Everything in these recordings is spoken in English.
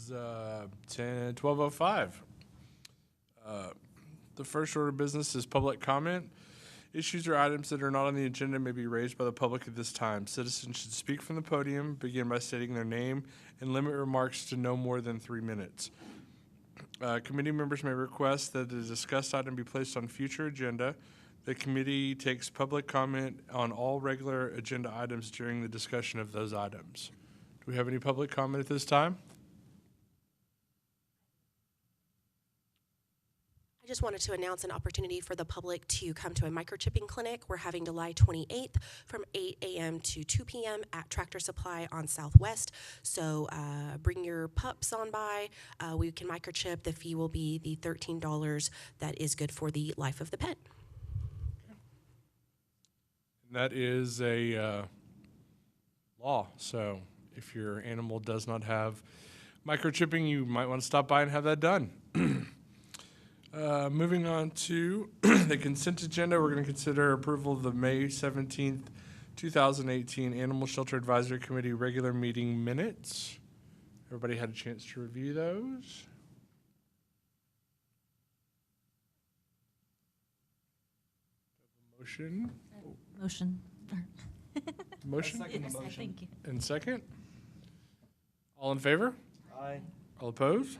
is 12:05. The first order of business is public comment. Issues or items that are not on the agenda may be raised by the public at this time. Citizens should speak from the podium, begin by stating their name, and limit remarks to no more than 3 minutes. Committee members may request that the discussed item be placed on future agenda. The committee takes public comment on all regular agenda items during the discussion of those items. Do we have any public comment at this time? I just wanted to announce an opportunity for the public to come to a microchipping clinic. We're having July 28th from 8 a.m. to 2 p.m. at Tractor Supply on Southwest. So bring your pups on by. We can microchip. The fee will be the $13. That is good for the life of the pet. That is a law. So if your animal does not have microchipping, you might want to stop by and have that done. Moving on to the consent agenda, we're going to consider approval of the May 17th, 2018 Animal Shelter Advisory Committee regular meeting minutes. Everybody had a chance to review those? Motion? Motion. Motion? Second the motion. Thank you. And second? All in favor? Aye. All opposed?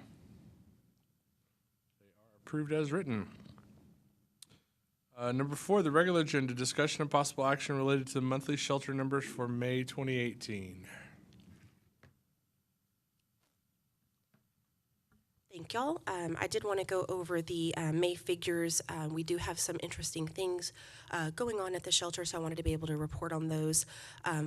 Approved as written. Number 4, the regular agenda, discussion of possible action related to the monthly shelter numbers for May 2018. Thank y'all. I did want to go over the May figures. We do have some interesting things going on at the shelter, so I wanted to be able to report on those.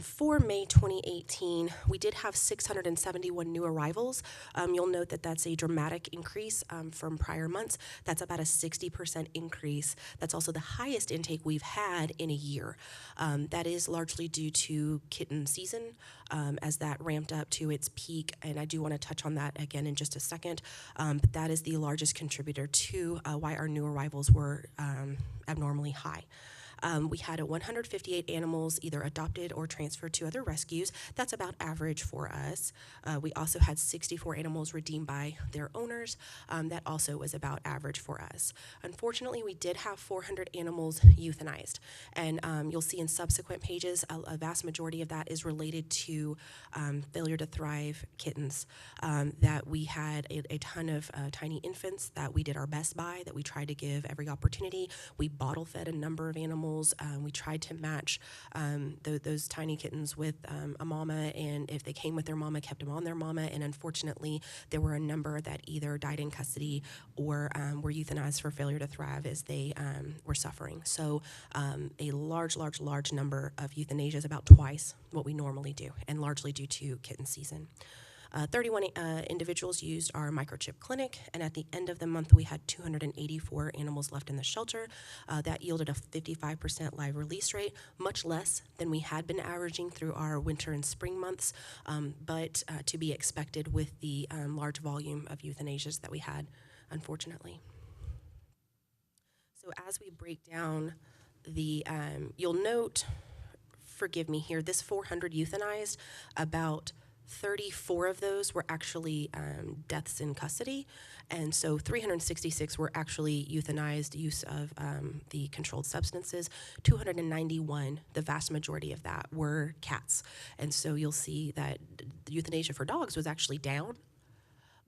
For May 2018, we did have 671 new arrivals. You'll note that that's a dramatic increase from prior months. That's about a 60% increase. That's also the highest intake we've had in a year. That is largely due to kitten season as that ramped up to its peak, and I do want to touch on that again in just a second. But that is the largest contributor to why our new arrivals were abnormally high. We had 158 animals either adopted or transferred to other rescues. That's about average for us. We also had 64 animals redeemed by their owners. That also was about average for us. Unfortunately, we did have 400 animals euthanized. And you'll see in subsequent pages, a vast majority of that is related to failure to thrive kittens. That we had a ton of tiny infants that we did our best by, that we tried to give every opportunity. We bottle fed a number of animals. We tried to match those tiny kittens with a mama, and if they came with their mama, kept them on their mama. And unfortunately, there were a number that either died in custody or were euthanized for failure to thrive as they were suffering. So a large number of euthanasias, about twice what we normally do, and largely due to kitten season. 31 individuals used our microchip clinic, and at the end of the month, we had 284 animals left in the shelter. That yielded a 55% live release rate, much less than we had been averaging through our winter and spring months, but to be expected with the large volume of euthanasias that we had, unfortunately. So as we break down the, you'll note, forgive me here, this 400 euthanized, about 34 of those were actually deaths in custody, and so 366 were actually euthanized, use of the controlled substances. 291, the vast majority of that, were cats. And so you'll see that the euthanasia for dogs was actually down,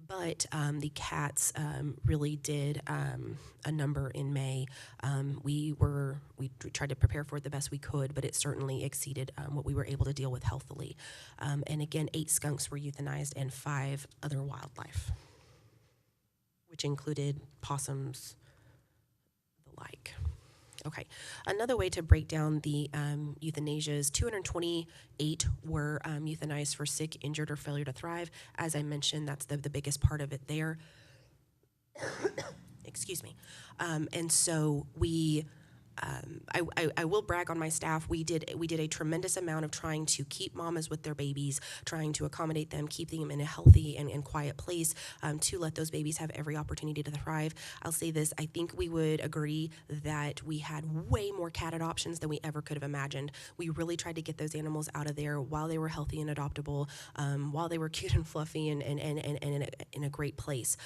but the cats really did a number in May. We tried to prepare for it the best we could, but it certainly exceeded what we were able to deal with healthily. And again, 8 skunks were euthanized and 5 other wildlife, which included possums, the like. Okay, another way to break down the euthanasias, 228 were euthanized for sick, injured, or failure to thrive. As I mentioned, that's the biggest part of it there. Excuse me. And so we I will brag on my staff. We did a tremendous amount of trying to keep mamas with their babies, trying to accommodate them, keeping them in a healthy and quiet place, to let those babies have every opportunity to thrive. I'll say this: I think we would agree that we had way more cat adoptions than we ever could have imagined. We really tried to get those animals out of there while they were healthy and adoptable, while they were cute and fluffy and in a great place.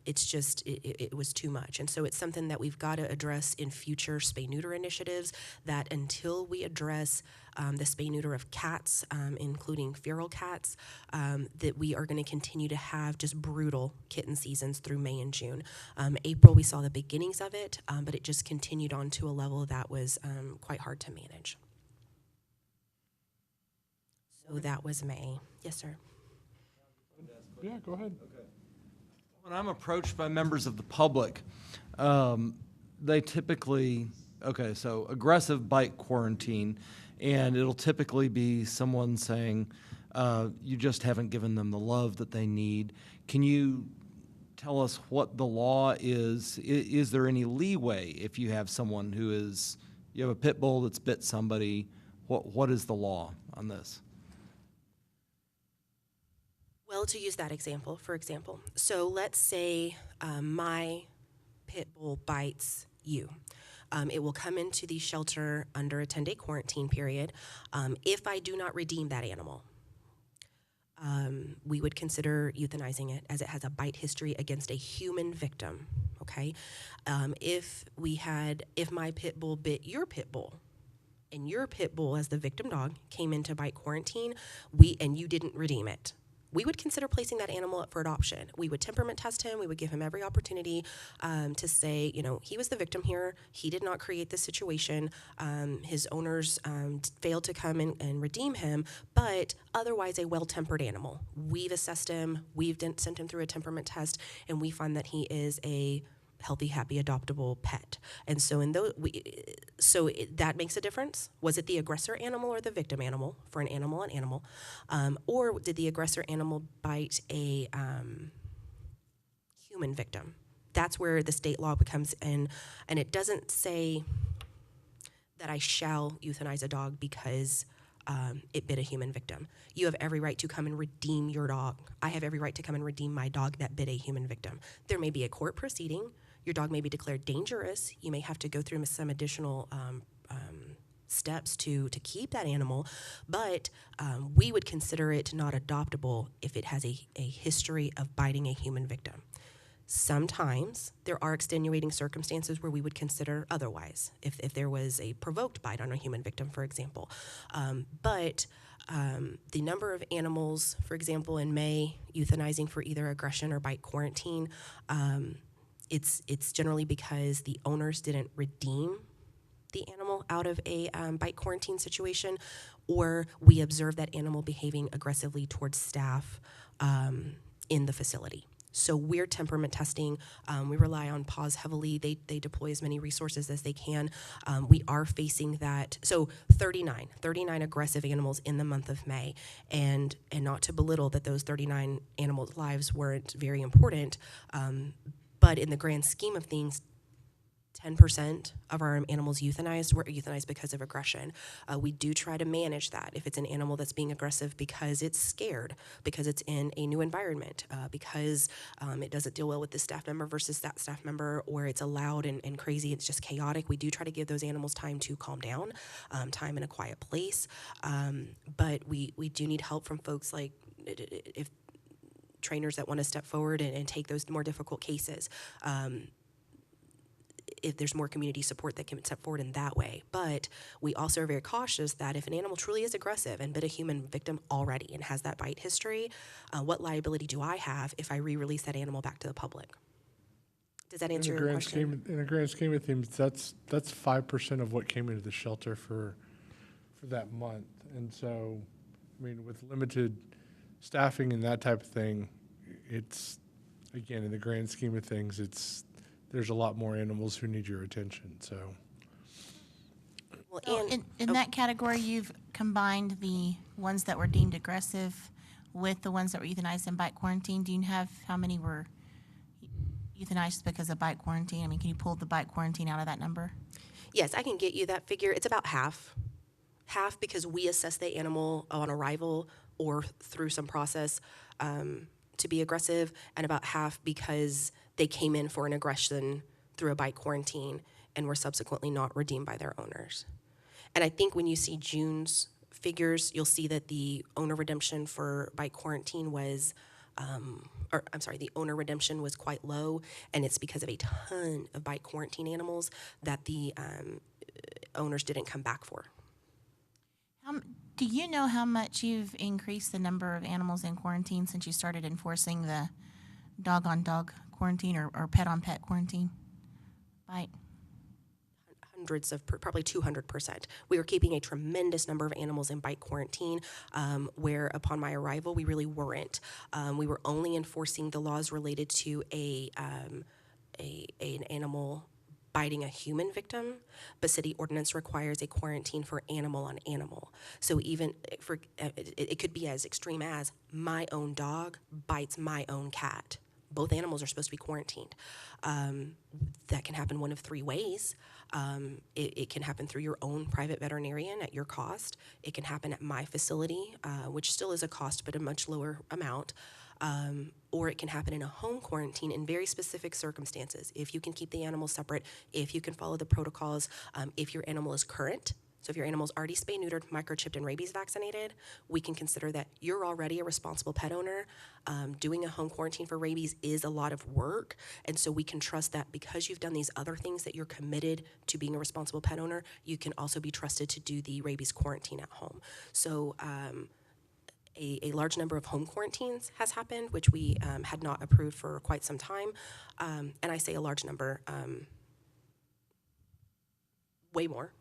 It's just it was too much, and so it's something that we've got to address in future spay-neuter initiatives, that until we address the spay-neuter of cats, including feral cats, that we are going to continue to have just brutal kitten seasons through May and June. April, we saw the beginnings of it, but it just continued on to a level that was quite hard to manage. So that was May. Yes, sir. Yeah, go ahead. When I'm approached by members of the public, they typically, so aggressive bite quarantine, and it'll typically be someone saying, you just haven't given them the love that they need. Can you tell us what the law is? Is there any leeway if you have someone you have a pit bull that's bit somebody? What is the law on this? Well, to use that example, for example, so let's say my pit bull bites you. It will come into the shelter under a 10-day quarantine period. If I do not redeem that animal, we would consider euthanizing it, as it has a bite history against a human victim, okay? If my pit bull bit your pit bull, and your pit bull, as the victim dog, came into bite quarantine, and you didn't redeem it, we would consider placing that animal up for adoption. We would temperament test him. We would give him every opportunity to say, he was the victim here. He did not create this situation. His owners failed to come and redeem him, but otherwise a well-tempered animal. We've assessed him. We've sent him through a temperament test, and we find that he is a healthy, happy, adoptable pet. And so that makes a difference. Was it the aggressor animal or the victim animal? For an animal, or did the aggressor animal bite a human victim? That's where the state law becomes in, and it doesn't say that I shall euthanize a dog because it bit a human victim. You have every right to come and redeem your dog. I have every right to come and redeem my dog that bit a human victim. There may be a court proceeding. Your dog may be declared dangerous. You may have to go through some additional steps to keep that animal, but we would consider it not adoptable if it has a history of biting a human victim. Sometimes there are extenuating circumstances where we would consider otherwise, if there was a provoked bite on a human victim, for example. But the number of animals, for example, in May, euthanizing for either aggression or bite quarantine, it's generally because the owners didn't redeem the animal out of a bite quarantine situation, or we observe that animal behaving aggressively towards staff in the facility. So we're temperament testing. We rely on PAWS heavily. They deploy as many resources as they can. We are facing that. So 39 aggressive animals in the month of May. And not to belittle that those 39 animals' lives weren't very important, but in the grand scheme of things, 10% of our animals euthanized were euthanized because of aggression. We do try to manage that. If it's an animal that's being aggressive because it's scared, because it's in a new environment, because it doesn't deal well with this staff member versus that staff member, or it's loud and crazy, it's just chaotic, we do try to give those animals time to calm down, time in a quiet place. But we do need help from folks like if trainers that want to step forward and take those more difficult cases. If there's more community support that can step forward in that way. But we also are very cautious that if an animal truly is aggressive and bit a human victim already and has that bite history, what liability do I have if I re-release that animal back to the public? Does that answer your question? In the grand scheme of things, that's 5% of what came into the shelter for that month. And so, I mean, with limited staffing and that type of thing, it's, again, in the grand scheme of things, there's a lot more animals who need your attention. So, Well, So in that category, you've combined the ones that were deemed aggressive with the ones that were euthanized in bite quarantine. Do you have how many were euthanized because of bite quarantine? I mean, can you pull the bite quarantine out of that number? Yes, I can get you that figure. It's about half. Half because we assess the animal on arrival or through some process to be aggressive, and about half because they came in for an aggression through a bite quarantine and were subsequently not redeemed by their owners. And I think when you see June's figures, you'll see that the owner redemption for bite quarantine was, or I'm sorry, the owner redemption was quite low, and it's because of a ton of bite quarantine animals that the owners didn't come back for. Do you know how much you've increased the number of animals in quarantine since you started enforcing the dog-on-dog quarantine or pet-on-pet quarantine? Bite. Hundreds of, probably 200%. We were keeping a tremendous number of animals in bite quarantine, where upon my arrival, we really weren't. We were only enforcing the laws related to an animal biting a human victim, but city ordinance requires a quarantine for animal on animal. So even for, it could be as extreme as my own dog bites my own cat. Both animals are supposed to be quarantined. That can happen one of three ways. It can happen through your own private veterinarian at your cost. It can happen at my facility, which still is a cost, but a much lower amount. Or it can happen in a home quarantine in very specific circumstances. If you can keep the animals separate, if you can follow the protocols, if your animal is current. So if your animal's already spayed, neutered, microchipped, and rabies vaccinated, we can consider that you're already a responsible pet owner. Doing a home quarantine for rabies is a lot of work, and so we can trust that because you've done these other things that you're committed to being a responsible pet owner, you can also be trusted to do the rabies quarantine at home. So a large number of home quarantines has happened, which we had not approved for quite some time. And I say a large number, way more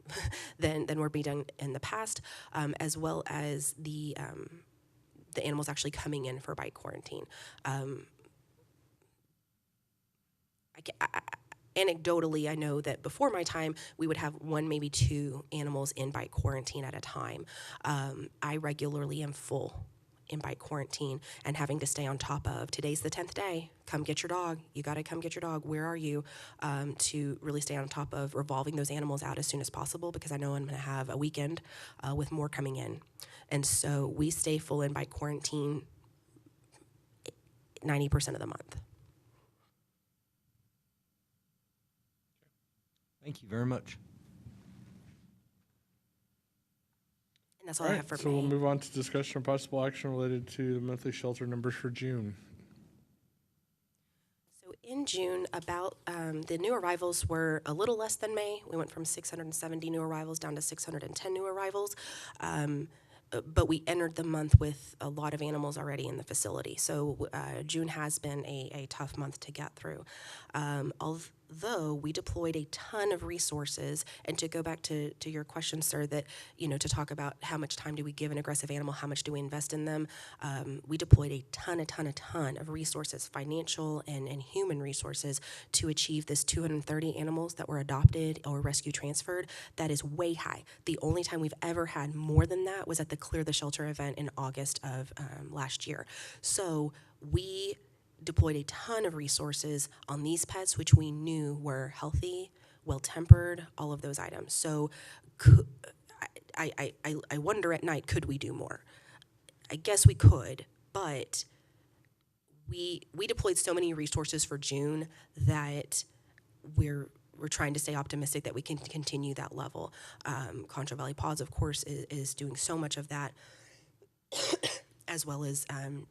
than were being done in the past, as well as the animals actually coming in for bite quarantine. Anecdotally, I know that before my time, we would have one, maybe two animals in bite quarantine at a time. I regularly am full in bite quarantine and having to stay on top of, today's the 10th day, come get your dog, you gotta come get your dog, where are you? To really stay on top of revolving those animals out as soon as possible, because I know I'm gonna have a weekend with more coming in. And so we stay full in bite quarantine 90% of the month. Thank you very much. And that's all I have for so May. we'll move on to discussion of possible action related to the monthly shelter numbers for June. So in June, about the new arrivals were a little less than May. We went from 670 new arrivals down to 610 new arrivals. But we entered the month with a lot of animals already in the facility. So June has been a tough month to get through. Although we deployed a ton of resources, and to go back to your question, sir, that, to talk about how much time do we give an aggressive animal, how much do we invest in them, we deployed a ton of resources, financial and human resources, to achieve this 230 animals that were adopted or rescue transferred. That is way high. The only time we've ever had more than that was at the Clear the Shelter event in August of last year. So we deployed a ton of resources on these pets, which we knew were healthy, well-tempered, all of those items. So I wonder at night, could we do more? I guess we could, but we deployed so many resources for June that we're trying to stay optimistic that we can continue that level. Concho Valley Paws, of course, is doing so much of that, as well as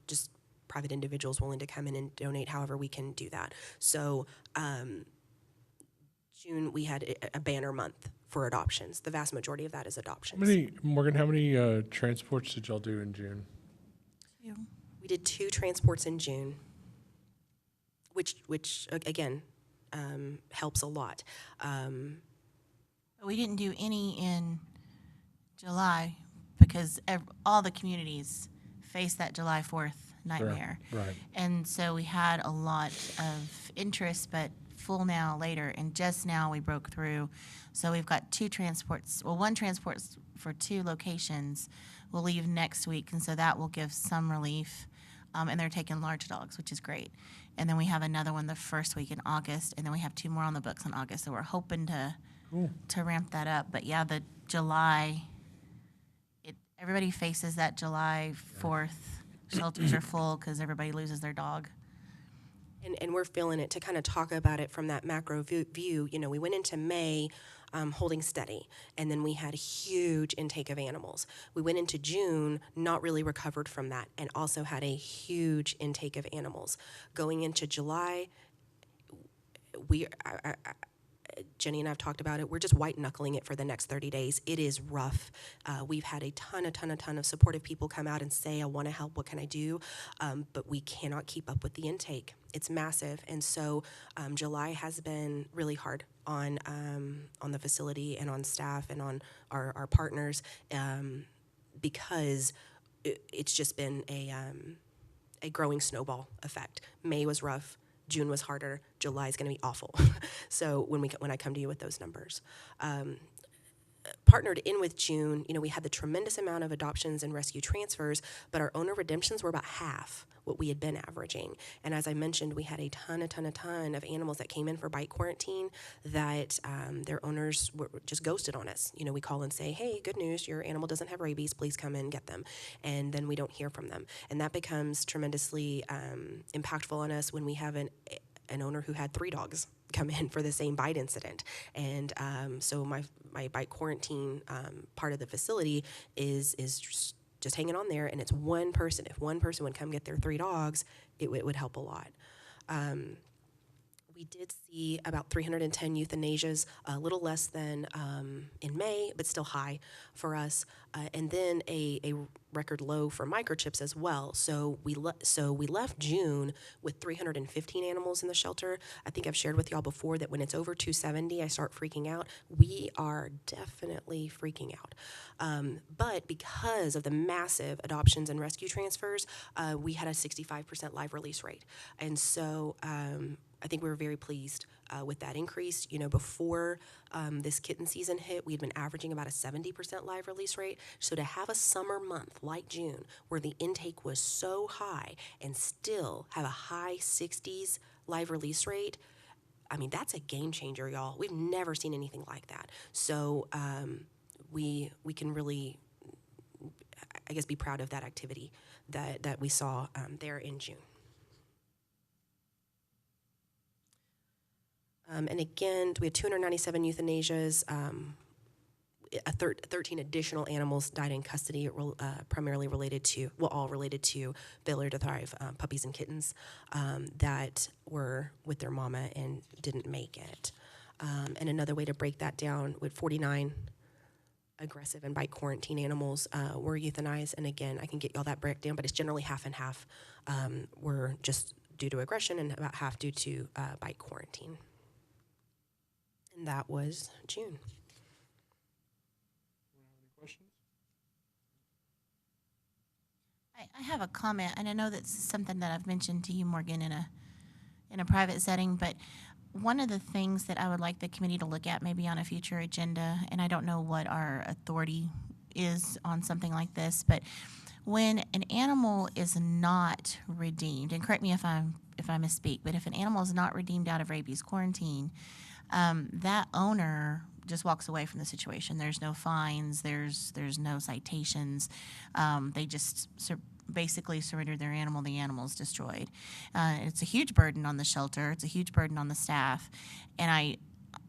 just private individuals willing to come in and donate however we can do that. So June, we had a banner month for adoptions. The vast majority of that is adoptions. How many transports did y'all do in June? We did 2 transports in June, which again, helps a lot. But we didn't do any in July because all the communities faced that July 4th nightmare. Right. And so we had a lot of interest, but full now later. And just now we broke through. So we've got 2 transports. Well, 1 transport for 2 locations will leave next week. And so that will give some relief. And they're taking large dogs, which is great. And then we have another one the first week in August. And then we have 2 more on the books in August. So we're hoping to to ramp that up. But yeah, the July, everybody faces that July 4th. Shelters are full because everybody loses their dog. And we're feeling it. To kind of talk about it from that macro view, you know, we went into May holding steady, and then we had a huge intake of animals. We went into June not really recovered from that, and also had a huge intake of animals. Going into July, Jenny and I have talked about it. We're just white knuckling it for the next 30 days. It is rough. We've had a ton of supportive people come out and say, I want to help. What can I do? But we cannot keep up with the intake. It's massive. And so July has been really hard on the facility and on staff and on our partners because it's just been a growing snowball effect. May was rough. June was harder. July is going to be awful. So when I come to you with those numbers, partnered in with June, you know, we had the tremendous amount of adoptions and rescue transfers, but our owner redemptions were about half what we had been averaging. And as I mentioned, we had a ton of animals that came in for bite quarantine that their owners were just ghosted on us. You know, we call and say, hey, good news, your animal doesn't have rabies, please come in and get them. And then we don't hear from them. And that becomes tremendously impactful on us when we have an owner who had 3 dogs come in for the same bite incident. And so my bite quarantine part of the facility is just hanging on there, and it's one person. If one person would come get their 3 dogs, it would help a lot. We did see about 310 euthanasias, a little less than in May, but still high for us. And then a record low for microchips as well. So we left June with 315 animals in the shelter. I think I've shared with y'all before that when it's over 270, I start freaking out. We are definitely freaking out. But because of the massive adoptions and rescue transfers, we had a 65% live release rate. And so I think we were very pleased with that increase. You know, before this kitten season hit, we had been averaging about a 70% live release rate. So to have a summer month like June where the intake was so high and still have a high 60s live release rate, I mean, that's a game changer, y'all. We've never seen anything like that. So we can really, I guess, be proud of that activity that we saw there in June. And again, we had 297 euthanasias. 13 additional animals died in custody, primarily related to, all related to failure to thrive puppies and kittens that were with their mama and didn't make it. And another way to break that down, with 49 aggressive and bite quarantine animals were euthanized. And again, I can get y'all that breakdown, but it's generally half and half were just due to aggression and about half due to bite quarantine. And that was June. I have a comment, and I know that's something that I've mentioned to you, Morgan, in a private setting, but one of the things that I would like the committee to look at maybe on a future agenda, and I don't know what our authority is on something like this, but when an animal is not redeemed, and correct me if I misspeak, but if an animal is not redeemed out of rabies quarantine, that owner just walks away from the situation. There's no fines. There's no citations. They just basically surrender their animal. The animal's destroyed. It's a huge burden on the shelter. It's a huge burden on the staff. And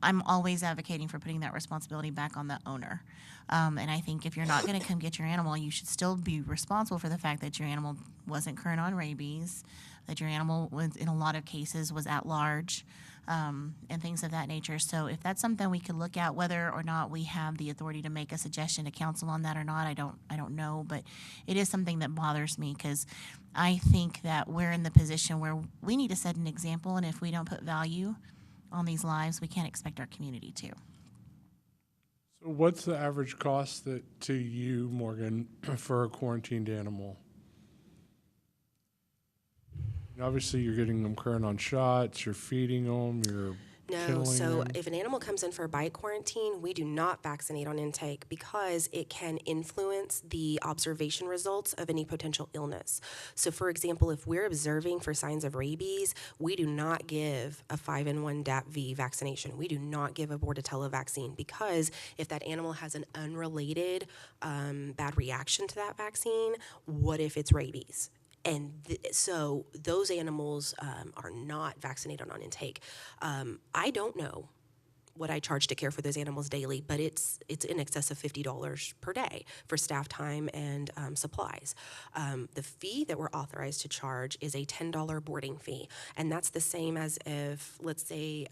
I'm always advocating for putting that responsibility back on the owner. And I think if you're not going to come get your animal, you should still be responsible for the fact that your animal wasn't current on rabies, that your animal was, in a lot of cases, was at large, and things of that nature. So if that's something we could look at, whether or not we have the authority to make a suggestion to council on that or not, I don't know. But it is something that bothers me because I think that we're in the position where we need to set an example, and if we don't put value on these lives, we can't expect our community to. So what's the average cost to you, Morgan, for a quarantined animal? Obviously, you're getting them current on shots, you're feeding them, No, kenneling so them? if an animal comes in for a bite quarantine, we do not vaccinate on intake because it can influence the observation results of any potential illness. So, for example, if we're observing for signs of rabies, we do not give a 5-in-1 DAPV vaccination. We do not give a Bordetella vaccine because if that animal has an unrelated bad reaction to that vaccine, what if it's rabies? And so those animals are not vaccinated on intake. I don't know what I charge to care for those animals daily, but it's in excess of $50 per day for staff time and supplies. The fee that we're authorized to charge is a $10 boarding fee, and that's the same as if, let's say,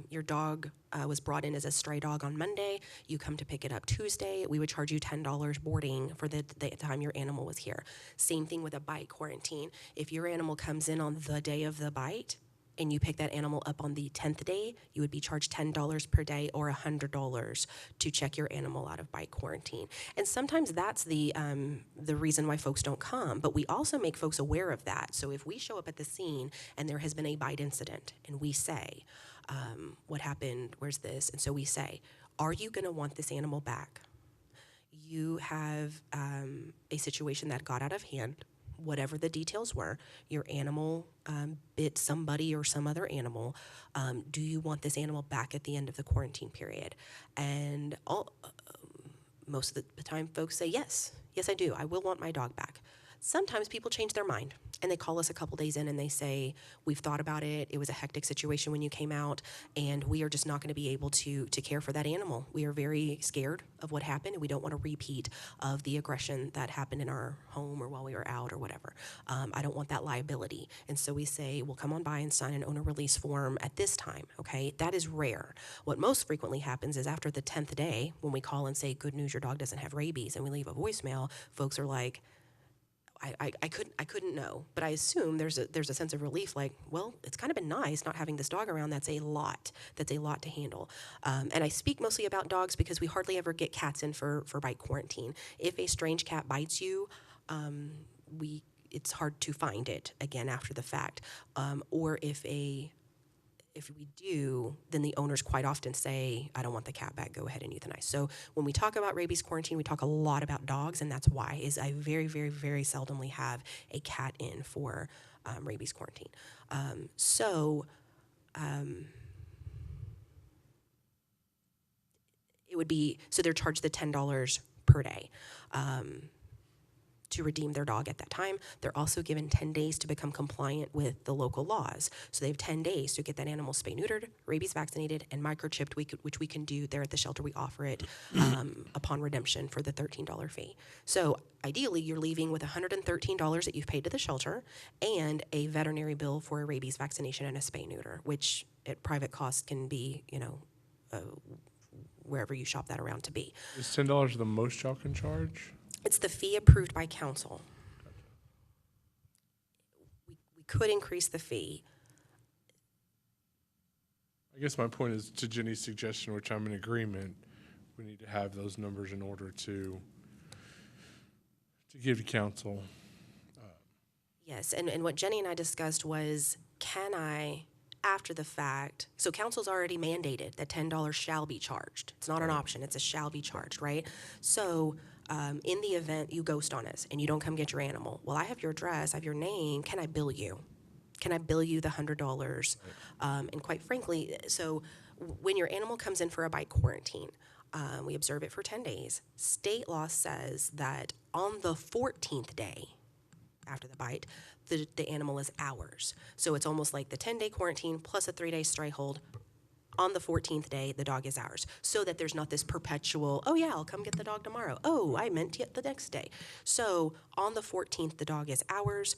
your dog was brought in as a stray dog on Monday, you come to pick it up Tuesday, we would charge you $10 boarding for the time your animal was here. Same thing with a bite quarantine. If your animal comes in on the day of the bite, and you pick that animal up on the 10th day, you would be charged $10 per day or $100 to check your animal out of bite quarantine. And sometimes that's the reason why folks don't come, but we also make folks aware of that. So if we show up at the scene and there has been a bite incident and we say, what happened, where's this? And so we say, are you gonna want this animal back? You have a situation that got out of hand, whatever the details were, your animal bit somebody or some other animal. Do you want this animal back at the end of the quarantine period? And most of the time, folks say yes. Yes, I do. I will want my dog back. Sometimes people change their mind and they call us a couple days in and they say, we've thought about it. It was a hectic situation when you came out and we are just not going to be able to care for that animal. We are very scared of what happened and we don't want a repeat of the aggression that happened in our home or while we were out or whatever. I don't want that liability. And so we say, well, come on by and sign an owner release form at this time, okay? That is rare. What most frequently happens is after the 10th day, when we call and say, good news, your dog doesn't have rabies, and we leave a voicemail, folks are like, I couldn't know, but I assume there's a sense of relief. Like, well, it's kind of been nice not having this dog around. That's a lot to handle. And I speak mostly about dogs because we hardly ever get cats in for bite quarantine. If a strange cat bites you, it's hard to find it again after the fact. Or if we do, then the owners quite often say, I don't want the cat back, go ahead and euthanize. So when we talk about rabies quarantine, we talk a lot about dogs, and that's why is I very, very, very seldomly have a cat in for rabies quarantine. It would be, so they're charged the $10 per day. To redeem their dog at that time. They're also given 10 days to become compliant with the local laws. So they have 10 days to get that animal spay-neutered, rabies vaccinated, and microchipped, which we can do there at the shelter. We offer it upon redemption for the $13 fee. So ideally, you're leaving with $113 that you've paid to the shelter and a veterinary bill for a rabies vaccination and a spay-neuter, which at private cost can be, wherever you shop that around to be. Is $10 the most y'all can charge? It's the fee approved by council. We could increase the fee. I guess my point is to Jenny's suggestion, which I'm in agreement, we need to have those numbers in order to give to council. Yes, and what Jenny and I discussed was, can I, after the fact, so council's already mandated that $10 shall be charged. It's not an option, it's a shall be charged, right? So in the event you ghost on us and you don't come get your animal, well, I have your address, I have your name, can I bill you? Can I bill you the $100? And quite frankly, so when your animal comes in for a bite quarantine, we observe it for 10 days. State law says that on the 14th day after the bite, the animal is ours. So it's almost like the 10-day quarantine plus a 3-day stray hold. On the 14th day, the dog is ours, so that there's not this perpetual, oh yeah, I'll come get the dog tomorrow. Oh, I meant the next day. So on the 14th, the dog is ours,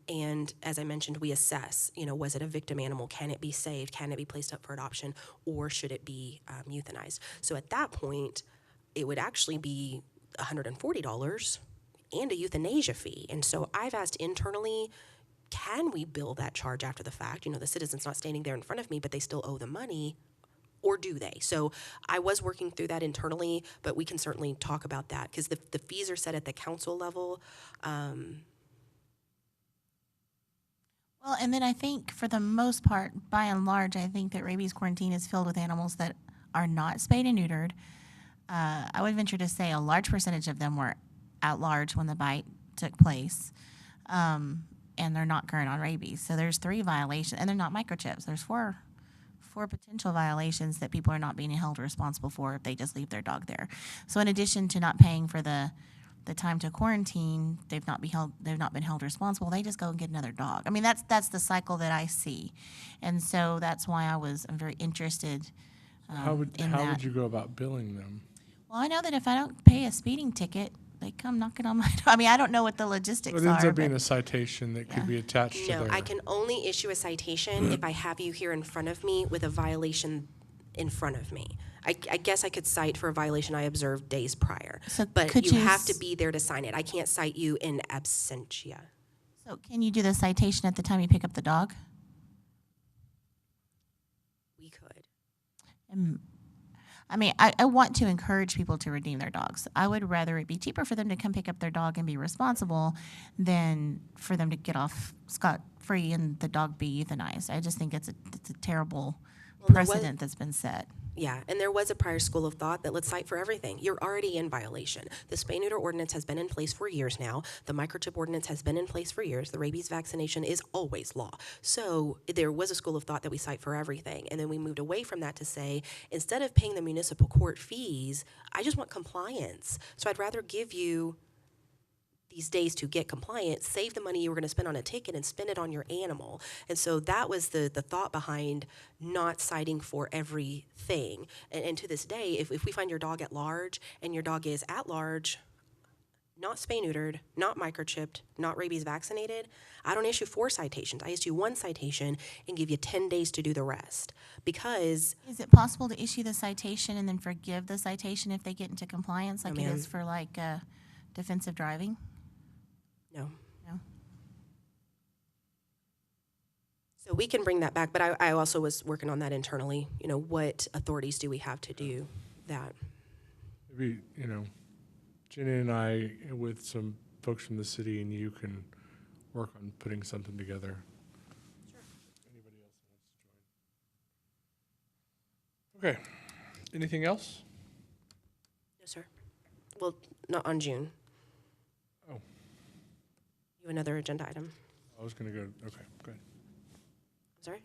and as I mentioned, we assess, was it a victim animal? Can it be saved? Can it be placed up for adoption? Or should it be euthanized? So at that point, it would actually be $140 and a euthanasia fee. And so I've asked internally, can we bill that charge after the fact? The citizen's not standing there in front of me, but they still owe the money, or do they? So I was working through that internally, but we can certainly talk about that because the fees are set at the council level. Well, Well, and then I think for the most part, by and large, I think that rabies quarantine is filled with animals that are not spayed and neutered. I would venture to say a large percentage of them were at large when the bite took place, and they're not current on rabies. So there's 3 violations, and they're not microchips. There's four potential violations that people are not being held responsible for if they just leave their dog there. So in addition to not paying for the time to quarantine, they've not been held responsible. They just go and get another dog. I mean, that's the cycle that I see, and so that's why I'm very interested How would in how that. would you go about billing them? Well, I know that if I don't pay a speeding ticket, they come knocking on my door. I mean, I don't know what the logistics It ends are. up being but- a citation that could be attached to No, their. I can only issue a citation if I have you here in front of me with a violation in front of me. I guess I could cite for a violation I observed days prior, So but could you you have to s- be there to sign it. I can't cite you in absentia. So can you do the citation at the time you pick up the dog? We could. I mean, I want to encourage people to redeem their dogs. I would rather it be cheaper for them to come pick up their dog and be responsible than for them to get off scot-free and the dog be euthanized. I just think it's a terrible Well, there was- precedent that's been set. Yeah, and there was a prior school of thought that let's cite for everything. You're already in violation. The spay-neuter ordinance has been in place for years now. The microchip ordinance has been in place for years. The rabies vaccination is always law. So there was a school of thought that we cite for everything. And then we moved away from that to say, instead of paying the municipal court fees, I just want compliance. So I'd rather give you these days to get compliant, save the money you were going to spend on a ticket and spend it on your animal. And so that was the thought behind not citing for everything. And to this day, if we find your dog at large and your dog is at large, not spay-neutered, not microchipped, not rabies vaccinated, I don't issue 4 citations. I issue 1 citation and give you 10 days to do the rest. Because, Is it possible to issue the citation and then forgive the citation if they get into compliance like it ma'am. is for like defensive driving? no. No? So we can bring that back, but I also was working on that internally. You know, what authorities do we have to do that? Maybe, Jenny and I, with some folks from the city and you, can work on putting something together. Sure. Anybody else wants to join? Okay. Anything else? No, sir. Well, not on June. Oh, You have another agenda item. I was going to go. Okay, go ahead. Sorry?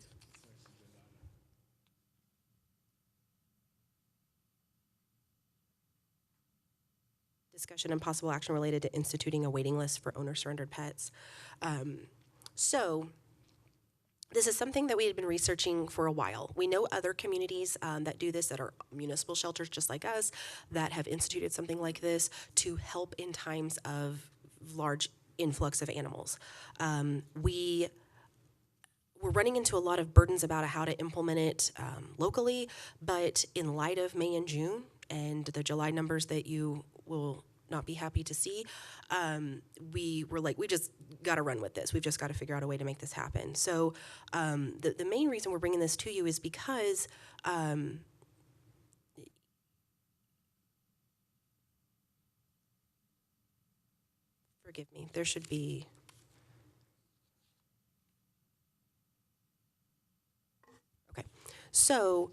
Discussion and possible action related to instituting a waiting list for owner-surrendered pets. So this is something that we had been researching for a while. We know other communities that do this, that are municipal shelters just like us, that have instituted something like this to help in times of large influx of animals. We're running into a lot of burdens about how to implement it locally, but in light of May and June and the July numbers that you will not be happy to see, we were like, we just got to run with this. We've just got to figure out a way to make this happen. So the main reason we're bringing this to you is because forgive me, there should be... Okay, so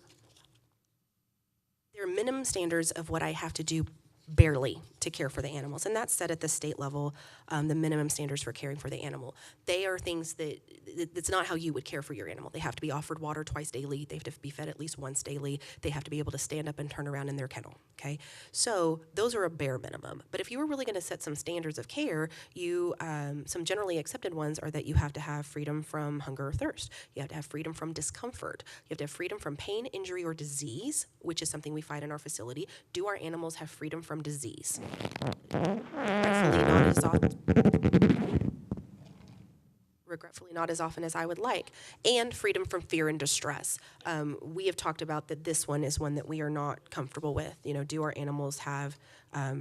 there are minimum standards of what I have to do barely to care for the animals, and that's set at the state level, the minimum standards for caring for the animal. They are things that, it's not how you would care for your animal. They have to be offered water twice daily. They have to be fed at least once daily. They have to be able to stand up and turn around in their kennel, okay? So those are a bare minimum. But if you were really gonna set some standards of care, some generally accepted ones are that you have to have freedom from hunger or thirst. You have to have freedom from discomfort. You have to have freedom from pain, injury, or disease, which is something we fight in our facility. Do our animals have freedom from disease? Regretfully not as often as I would like, and freedom from fear and distress. We have talked about that this one is one that we are not comfortable with. You know, do our animals have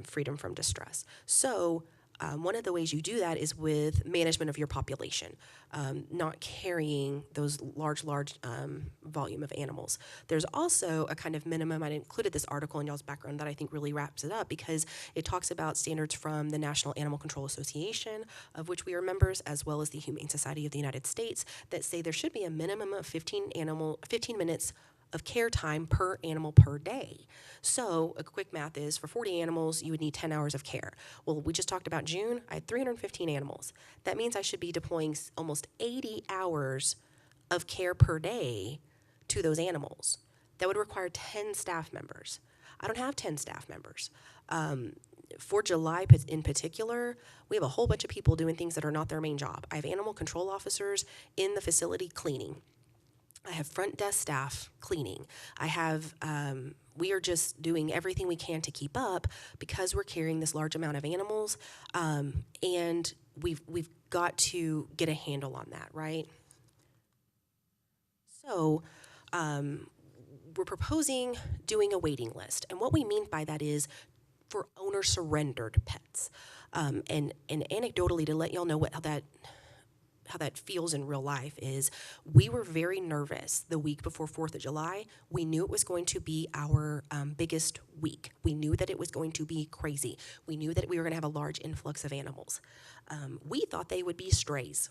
freedom from distress? So One of the ways you do that is with management of your population, not carrying those large volume of animals. There's also a kind of minimum. I included this article in y'all's background that I think really wraps it up, because it talks about standards from the National Animal Control Association, of which we are members, as well as the Humane Society of the United States, that say there should be a minimum of 15 minutes of care time per animal per day. So a quick math is, for 40 animals, you would need 10 hours of care. Well, we just talked about June. I had 315 animals. That means I should be deploying almost 80 hours of care per day to those animals. That would require 10 staff members. I don't have 10 staff members. For July in particular, we have a whole bunch of people doing things that are not their main job. I have animal control officers in the facility cleaning. I have front desk staff cleaning. I have, we are just doing everything we can to keep up, because we're carrying this large amount of animals, and we've got to get a handle on that, right? So we're proposing doing a waiting list, and what we mean by that is for owner surrendered pets. And anecdotally, to let y'all know how that feels in real life, is we were very nervous the week before 4th of July. We knew it was going to be our biggest week. We knew that it was going to be crazy. We knew that we were going to have a large influx of animals. We thought they would be strays.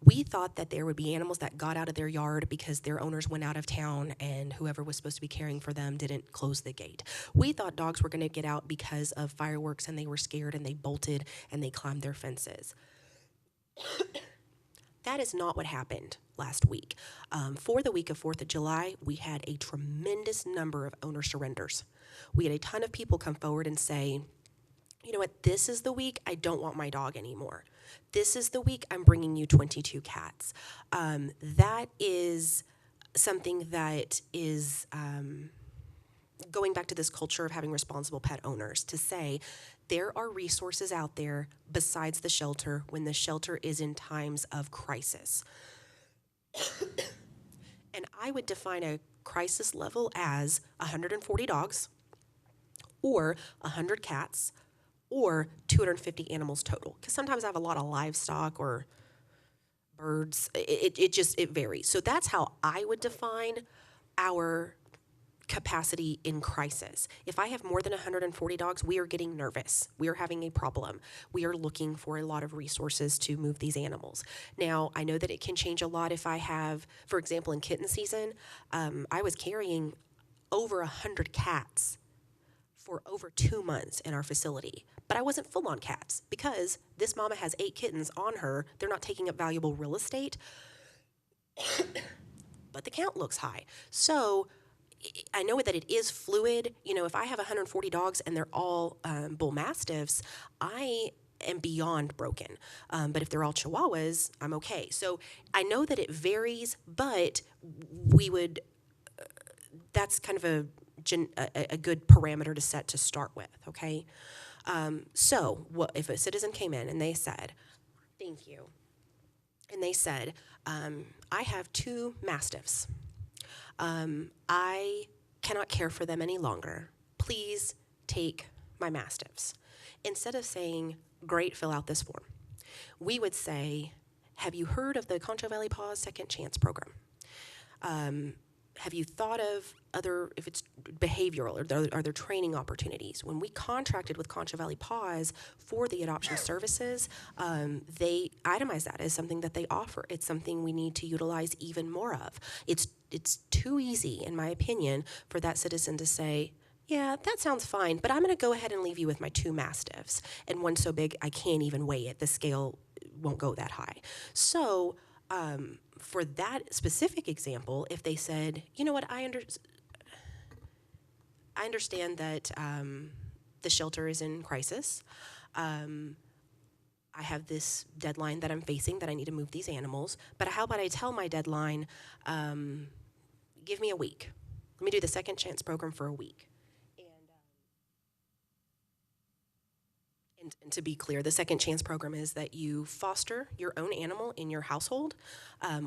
We thought that there would be animals that got out of their yard because their owners went out of town and whoever was supposed to be caring for them didn't close the gate. We thought dogs were going to get out because of fireworks and they were scared and they bolted and they climbed their fences. That is not what happened last week. For the week of 4th of July, we had a tremendous number of owner surrenders. We had a ton of people come forward and say, you know what, this is the week I don't want my dog anymore. This is the week I'm bringing you 22 cats. That is something that is going back to this culture of having responsible pet owners, to say there are resources out there besides the shelter when the shelter is in times of crisis. And I would define a crisis level as 140 dogs, or 100 cats, or 250 animals total. Because sometimes I have a lot of livestock or birds. It varies. So that's how I would define our capacity in crisis. If I have more than 140 dogs, we are getting nervous. We are having a problem. We are looking for a lot of resources to move these animals. Now, I know that it can change a lot if I have, for example, in kitten season, I was carrying over 100 cats for over 2 months in our facility. But I wasn't full on cats, because this mama has 8 kittens on her. They're not taking up valuable real estate, but the count looks high. So I know that it is fluid. You know, if I have 140 dogs and they're all bull mastiffs, I am beyond broken. But if they're all Chihuahuas, I'm okay. So I know that it varies, but we would, that's kind of a good parameter to set to start with, okay? So if a citizen came in and they said, thank you, and they said, I have 2 mastiffs. I cannot care for them any longer. Please take my mastiffs. Instead of saying, great, fill out this form, we would say, have you heard of the Concho Valley Paws Second Chance program? Have you thought of if it's behavioral, or are there training opportunities? When we contracted with Concho Valley Paws for the adoption services, they itemize that as something that they offer. It's something we need to utilize even more of. It's too easy, in my opinion, for that citizen to say, yeah, that sounds fine, but I'm going to go ahead and leave you with my 2 mastiffs, and one so big I can't even weigh it. The scale won't go that high. So for that specific example, if they said, you know what, I understand that the shelter is in crisis. I have this deadline that I'm facing, that I need to move these animals, but how about I tell my deadline, give me a week. Let me do the Second Chance program for a week. And to be clear, the second chance program is that you foster your own animal in your household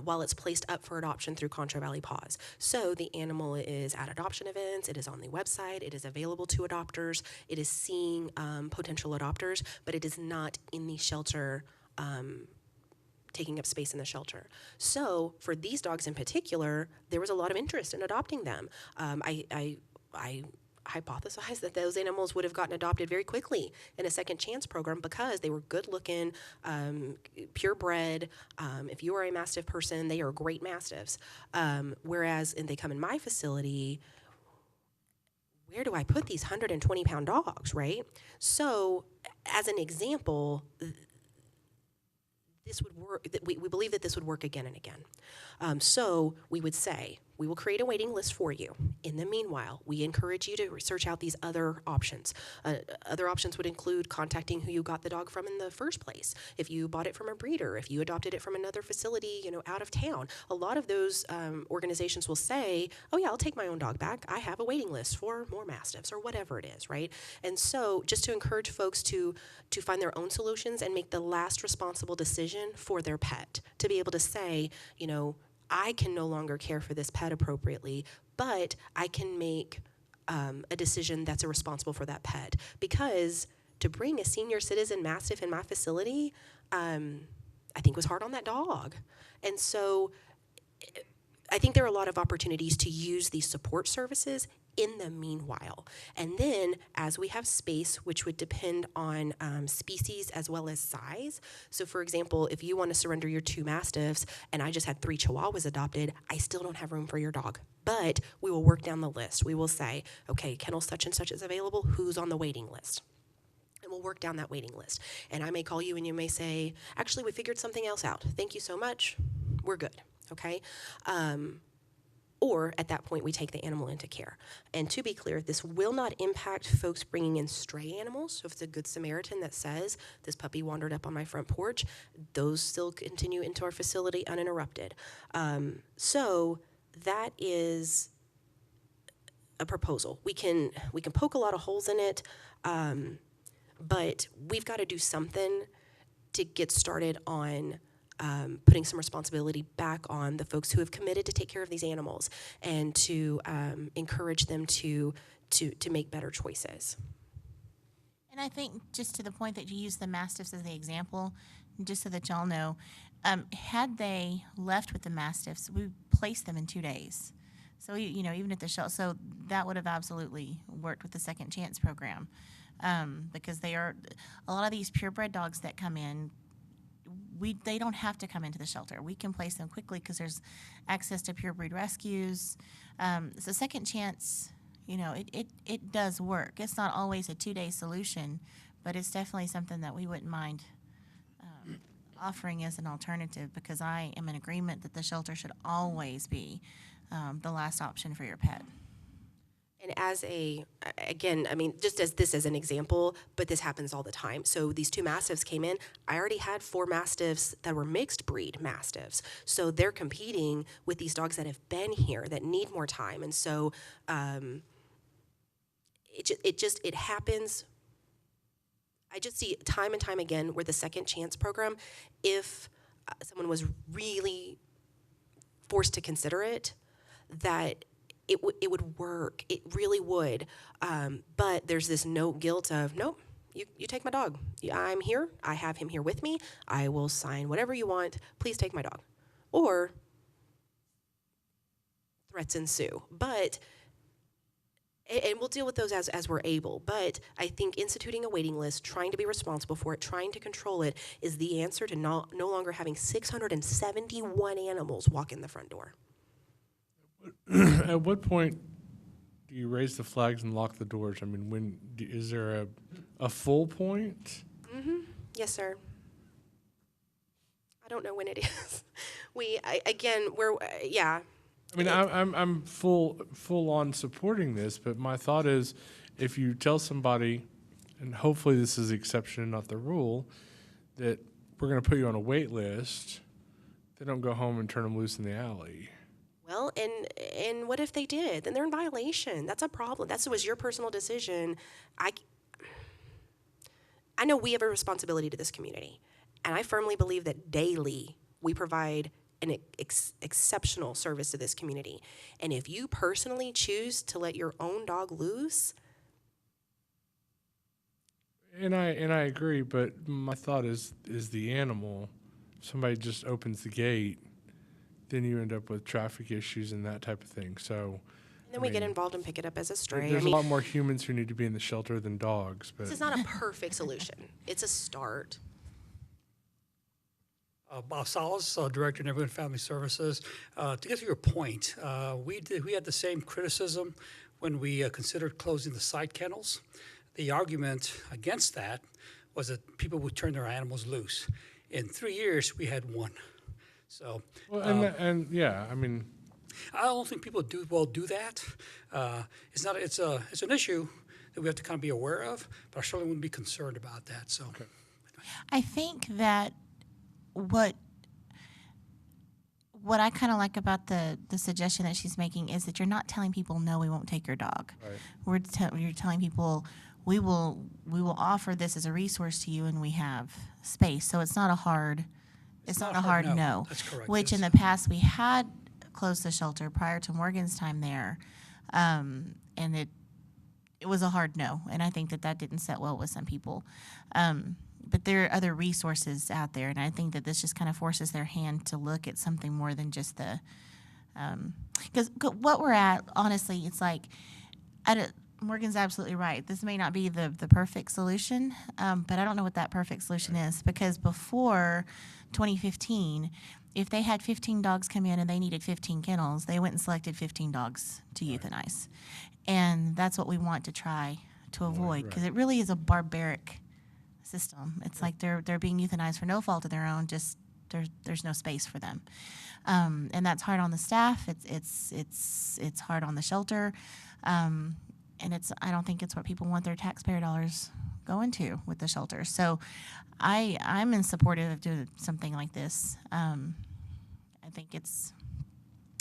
while it's placed up for adoption through Concho Valley Paws. So the animal is at adoption events, it is on the website, it is available to adopters, it is seeing potential adopters, but it is not in the shelter taking up space in the shelter. So for these dogs in particular, there was a lot of interest in adopting them. I hypothesized that those animals would have gotten adopted very quickly in a second chance program because they were good looking, purebred. If you are a Mastiff person, they are great Mastiffs. Whereas, and they come in my facility, where do I put these 120-pound dogs, right? So, as an example, this would work. We believe that this would work again and again. So we would say, we will create a waiting list for you. In the meanwhile, we encourage you to research out these other options. Other options would include contacting who you got the dog from in the first place. If you bought it from a breeder, if you adopted it from another facility, out of town. A lot of those organizations will say, oh yeah, I'll take my own dog back. I have a waiting list for more Mastiffs or whatever it is, right? And so just to encourage folks to find their own solutions and make the last responsible decision for their pet, to be able to say, I can no longer care for this pet appropriately, but I can make a decision that's irresponsible for that pet. Because to bring a senior citizen Mastiff in my facility, I think was hard on that dog. And so I think there are a lot of opportunities to use these support services in the meanwhile. And then as we have space, which would depend on species as well as size. So for example, if you want to surrender your 2 Mastiffs and I just had 3 Chihuahuas adopted, I still don't have room for your dog. But we will work down the list. We will say, okay, kennel such and such is available, who's on the waiting list? And we'll work down that waiting list. And I may call you and you may say, actually, we figured something else out. Thank you so much. We're good, okay? Or at that point, we take the animal into care. And to be clear, this will not impact folks bringing in stray animals. So if it's a Good Samaritan that says, this puppy wandered up on my front porch, those still continue into our facility uninterrupted. So that is a proposal. We can poke a lot of holes in it, but we've got to do something to get started on putting some responsibility back on the folks who have committed to take care of these animals and to encourage them to make better choices. And I think just to the point that you used the Mastiffs as the example, just so that y'all know, had they left with the Mastiffs, we placed them in 2 days. So, even at the shelter, so that would have absolutely worked with the second chance program. Because a lot of these purebred dogs that come in, they don't have to come into the shelter. We can place them quickly because there's access to pure breed rescues. So second chance, it does work. It's not always a 2-day solution, but it's definitely something that we wouldn't mind offering as an alternative, because I am in agreement that the shelter should always be the last option for your pet. And just as this as an example, but this happens all the time. So these 2 Mastiffs came in. I already had 4 Mastiffs that were mixed breed Mastiffs. So they're competing with these dogs that have been here that need more time. And so it happens. I just see time and time again where the second chance program, if someone was really forced to consider it, that it would work. It really would. But there's this no guilt of, nope, you take my dog. I'm here. I have him here with me. I will sign whatever you want. Please take my dog. Or threats ensue. But, and we'll deal with those as we're able. But I think instituting a waiting list, trying to be responsible for it, trying to control it, is the answer to no longer having 671 animals walk in the front door. At what point do you raise the flags and lock the doors? I mean, is there a full point? Mm-hmm. Yes, sir. I don't know when it is. Yeah. I mean, I'm full on supporting this, but my thought is, if you tell somebody, and hopefully this is the exception, not the rule, that we're going to put you on a wait list, they don't go home and turn them loose in the alley. Well, and what if they did? Then they're in violation. That's a problem. That was your personal decision. I know we have a responsibility to this community, and I firmly believe that daily we provide an exceptional service to this community. And if you personally choose to let your own dog loose, And I agree, but my thought is the animal. If somebody just opens the gate, then you end up with traffic issues and that type of thing. So then we get involved and pick it up as a stray. there's a lot more humans who need to be in the shelter than dogs. But This is not a perfect solution. It's a start. Bob Salas, Director of Neighborhood and Family Services. To get to your point, we had the same criticism when we considered closing the side kennels. The argument against that was that people would turn their animals loose. In 3 years, we had one. So, well, and yeah, I mean, I don't think people do that. It's an issue that we have to kind of be aware of, but I certainly wouldn't be concerned about that. So, I think that what I kind of like about the suggestion that she's making is that you're not telling people, no, we won't take your dog. Right. You're telling people we will offer this as a resource to you, and we have space. So it's not a hard no. That's correct. Which in Yes. the past we had closed the shelter prior to Morgan's time there, and it was a hard no, and I think that didn't set well with some people. But there are other resources out there, and I think that this just kind of forces their hand to look at something more than just the, because what we're at, honestly, it's like, Morgan's absolutely right. This may not be the perfect solution, but I don't know what that perfect solution is, because before 2015, if they had 15 dogs come in and they needed 15 kennels, they went and selected 15 dogs to euthanize. And that's what we want to try to avoid, because it really is a barbaric system. It's like they're being euthanized for no fault of their own, just there's no space for them. And that's hard on the staff. It's hard on the shelter. And I don't think it's what people want their taxpayer dollars going to with the shelter. So I'm in support of doing something like this. I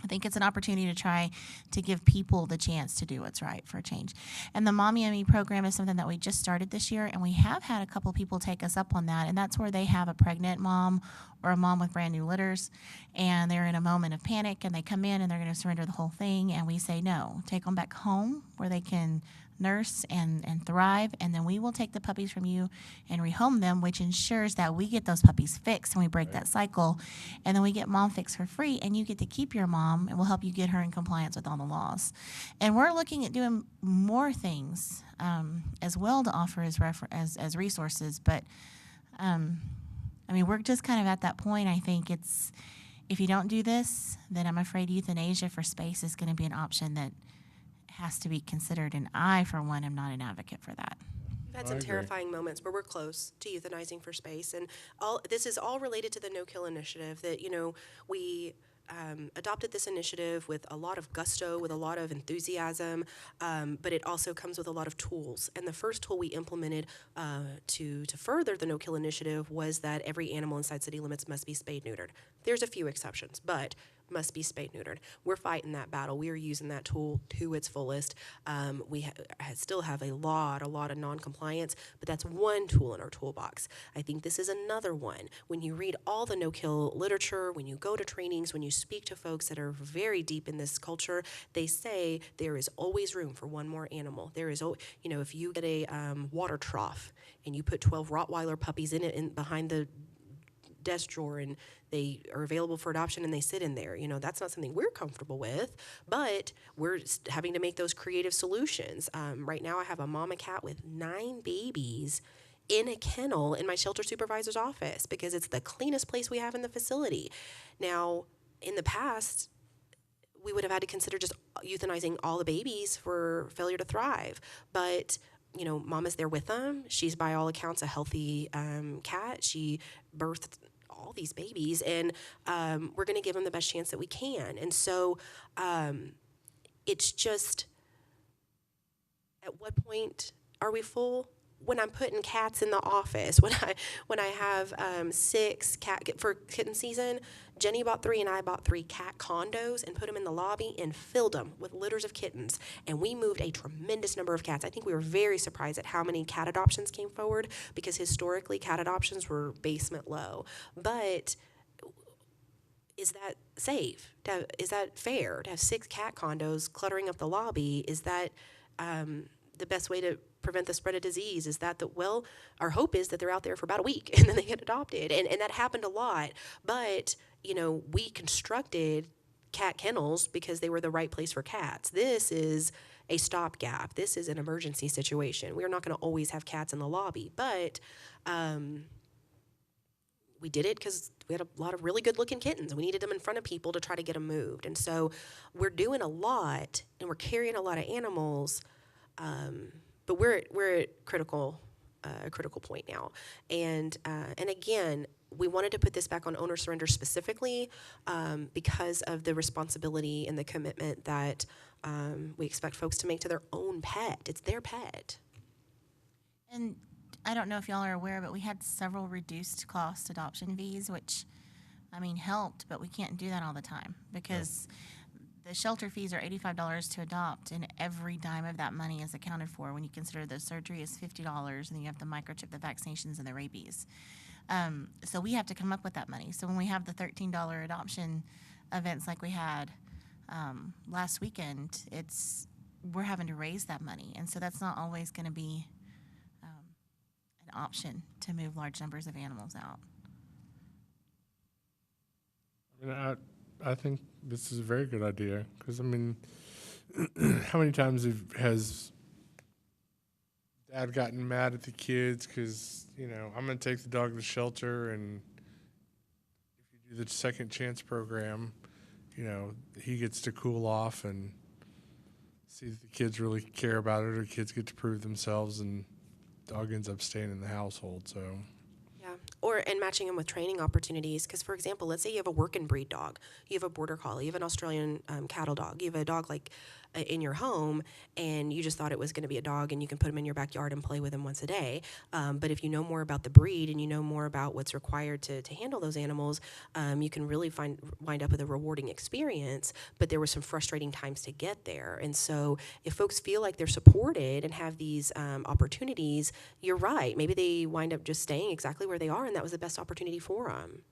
think it's an opportunity to try to give people the chance to do what's right for a change. And the Mommy and Me program is something that we just started this year, and we have had a couple people take us up on that. And that's where they have a pregnant mom or a mom with brand new litters, and they're in a moment of panic, and they come in and they're going to surrender the whole thing. And we say, no, take them back home where they can nurse and thrive, and then we will take the puppies from you and rehome them, which ensures that we get those puppies fixed and we break that cycle, and then we get mom fixed for free, and you get to keep your mom, and we'll help you get her in compliance with all the laws. And we're looking at doing more things as well to offer as resources, but I mean, we're just kind of at that point. I think it's, if you don't do this, then I'm afraid euthanasia for space is going to be an option that has to be considered, and I, for one, am not an advocate for that. We've had some terrifying moments where we're close to euthanizing for space, and this is all related to the No Kill initiative. That we adopted this initiative with a lot of gusto, with a lot of enthusiasm, but it also comes with a lot of tools. And the first tool we implemented to further the No Kill initiative was that every animal inside city limits must be spayed neutered. There's a few exceptions, but must be spayed neutered. We're fighting that battle. We are using that tool to its fullest. We still have a lot of non-compliance, but that's one tool in our toolbox. I think this is another one. When you read all the no-kill literature, when you go to trainings, when you speak to folks that are very deep in this culture, they say there is always room for one more animal. There is, if you get a water trough and you put 12 Rottweiler puppies in it behind the desk drawer, and they are available for adoption and they sit in there, that's not something we're comfortable with, but we're having to make those creative solutions. Right now I have a mama cat with 9 babies in a kennel in my shelter supervisor's office because it's the cleanest place we have in the facility. Now, in the past, we would have had to consider just euthanizing all the babies for failure to thrive, but Mama's there with them. She's by all accounts a healthy cat. She birthed all these babies, and we're going to give them the best chance that we can. And so it's just, at what point are we full? when I'm putting cats in the office, when I have 6 cat for kitten season, Jenny bought 3 and I bought 3 cat condos and put them in the lobby and filled them with litters of kittens. And we moved a tremendous number of cats. I think we were very surprised at how many cat adoptions came forward because historically cat adoptions were basement low. But is that safe? Is that fair to have 6 cat condos cluttering up the lobby? Is that the best way to prevent the spread of disease? Is that well, our hope is that they're out there for about a week and then they get adopted. And that happened a lot. But, we constructed cat kennels because they were the right place for cats. This is a stopgap. This is an emergency situation. We're not going to always have cats in the lobby. But we did it because we had a lot of really good-looking kittens, and we needed them in front of people to try to get them moved. And so we're doing a lot, and we're carrying a lot of animals, but we're at a critical point now. And again, we wanted to put this back on owner surrender specifically because of the responsibility and the commitment that we expect folks to make to their own pet. It's their pet. And I don't know if y'all are aware, but we had several reduced cost adoption fees, which, helped, but we can't do that all the time because the shelter fees are $85 to adopt, and every dime of that money is accounted for when you consider the surgery is $50, and then you have the microchip, the vaccinations, and the rabies. So we have to come up with that money. So when we have the $13 adoption events like we had last weekend, we're having to raise that money, and so that's not always going to be an option to move large numbers of animals out. I think this is a very good idea because, how many times has Dad gotten mad at the kids because, I'm going to take the dog to the shelter, and if you do the second chance program, he gets to cool off and see that the kids really care about it, or kids get to prove themselves, and dog ends up staying in the household, so... Yeah, and matching them with training opportunities. Because, for example, let's say you have a work and breed dog. You have a border collie. You have an Australian cattle dog. You have a dog in your home, and you just thought it was going to be a dog, and you can put him in your backyard and play with him once a day. But if you know more about the breed and you know more about what's required to handle those animals, you can really wind up with a rewarding experience. But there were some frustrating times to get there. And so if folks feel like they're supported and have these opportunities, you're right. Maybe they wind up just staying exactly where they are, and that was the best opportunity for them.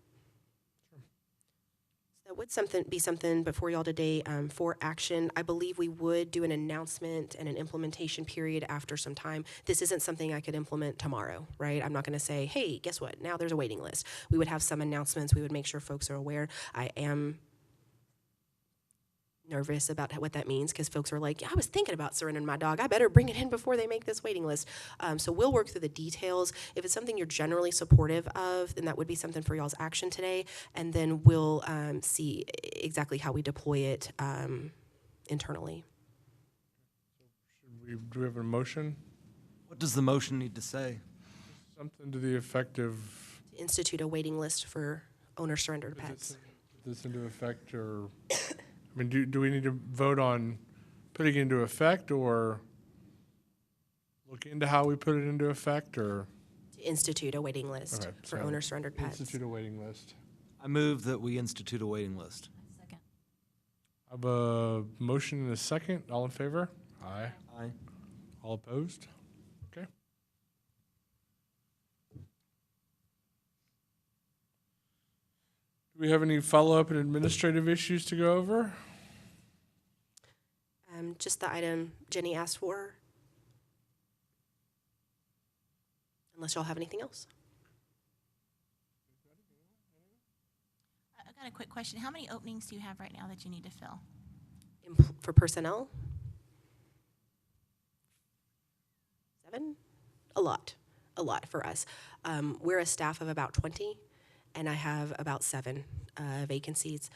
That would be something before y'all today for action. I believe we would do an announcement and an implementation period after some time. This isn't something I could implement tomorrow, right? I'm not going to say, hey, guess what? Now there's a waiting list. We would have some announcements. We would make sure folks are aware. I am nervous about what that means because folks are like, yeah, I was thinking about surrendering my dog. I better bring it in before they make this waiting list. So we'll work through the details. If it's something you're generally supportive of, then that would be something for y'all's action today. And then we'll see exactly how we deploy it internally. Do we have a motion? What does the motion need to say? Something to the effect of... Institute a waiting list for owner surrendered pets. Put this into effect, or... do we need to vote on putting it into effect, or look into how we put it into effect, or? To institute a waiting list for owner surrendered pets. Institute a waiting list. I move that we institute a waiting list. Second. I have a motion and a second. All in favor? Aye. Aye. All opposed? Okay. Do we have any follow-up and administrative issues to go over? Just the item Jenny asked for. Unless y'all have anything else. I got a quick question. How many openings do you have right now that you need to fill? For personnel? 7? A lot for us. We're a staff of about 20, and I have about 7 vacancies.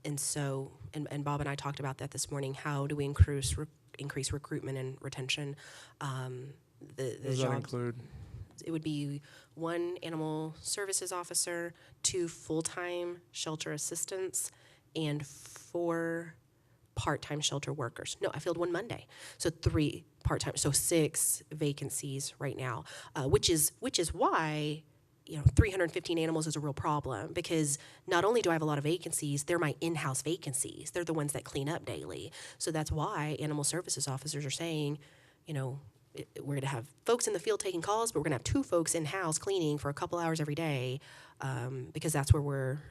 And so, and Bob and I talked about that this morning. How do we increase recruitment and retention? What does that include? It would be 1 animal services officer, 2 full-time shelter assistants, and 4 part-time shelter workers. No, I filled one Monday. So 3 part-time, so 6 vacancies right now, which is why 315 animals is a real problem, because not only do I have a lot of vacancies, they're my in-house vacancies. They're the ones that clean up daily. So that's why animal services officers are saying, we're going to have folks in the field taking calls, but we're going to have 2 folks in-house cleaning for a couple hours every day, because that's where we're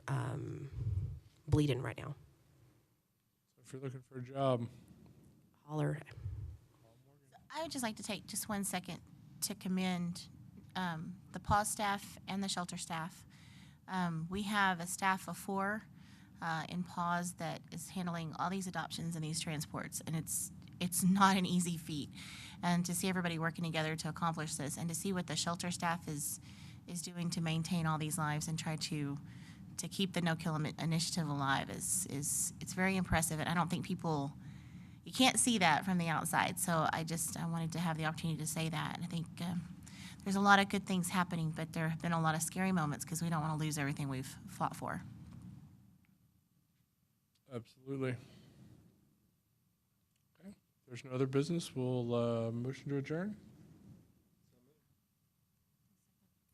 bleeding right now. If you're looking for a job, Holler. I would just like to take just 1 second to commend the PAWS staff and the shelter staff. We have a staff of 4 in PAWS that is handling all these adoptions and these transports, and it's not an easy feat. And to see everybody working together to accomplish this, and to see what the shelter staff is doing to maintain all these lives and try to keep the No Kill initiative alive is it's very impressive. And I don't think you can't see that from the outside. So I wanted to have the opportunity to say that. And I think there's a lot of good things happening, but there have been a lot of scary moments because we don't want to lose everything we've fought for. absolutely. Okay. If there's no other business, we'll motion to adjourn.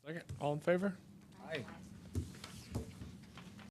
Second. All in favor? Aye.